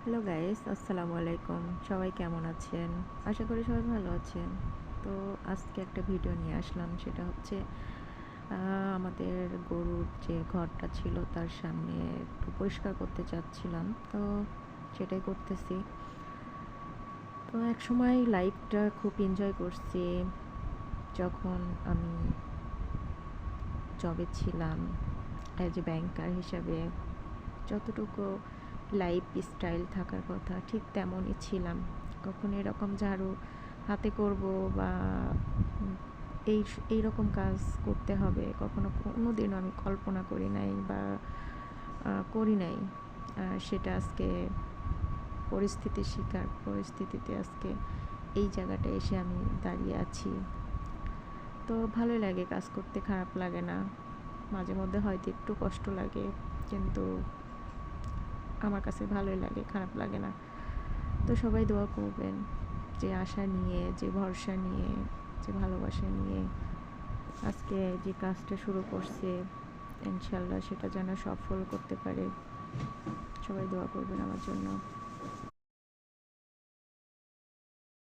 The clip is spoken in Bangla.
হ্যালো গাইস, আসসালামু আলাইকুম। সবাই কেমন আছেন? আশা করি সবাই ভালো আছেন। তো আজকে একটা ভিডিও নিয়ে আসলাম, সেটা হচ্ছে আমাদের গরুর যে ঘরটা ছিল তার সামনে একটু পরিষ্কার করতে চাচ্ছিলাম, তো সেটাই করতেছি। তো একসময় লাইফটা খুব এনজয় করছি, যখন আমি জবে ছিলাম অ্যাজ এ ব্যাংকার হিসাবে। যতটুকু লাইফ স্টাইল থাকার কথা ঠিক তেমনই ছিলাম। কখনো এরকম ঝাড়ু হাতে করব বা উম, এই রকম কাজ করতে হবে কখনো কোনো দিনও আমি কল্পনা করি নাই বা করি নাই। সেটা আজকে পরিস্থিতিতে আজকে এই জায়গাটায় এসে আমি দাঁড়িয়ে আছি। তো ভালোই লাগে কাজ করতে, খারাপ লাগে না। মাঝে মধ্যে হয়তো একটু কষ্ট লাগে, কিন্তু আমার কাছে ভালোই লাগে, খারাপ লাগে না। তো সবাই দোয়া করবেন, যে আশা নিয়ে, যে ভরসা নিয়ে, যে ভালোবাসা নিয়ে আজকে যে কাজটা শুরু করছে, ইনশাল্লাহ সেটা যেন সফল করতে পারে। সবাই দোয়া করবেন আমার জন্য।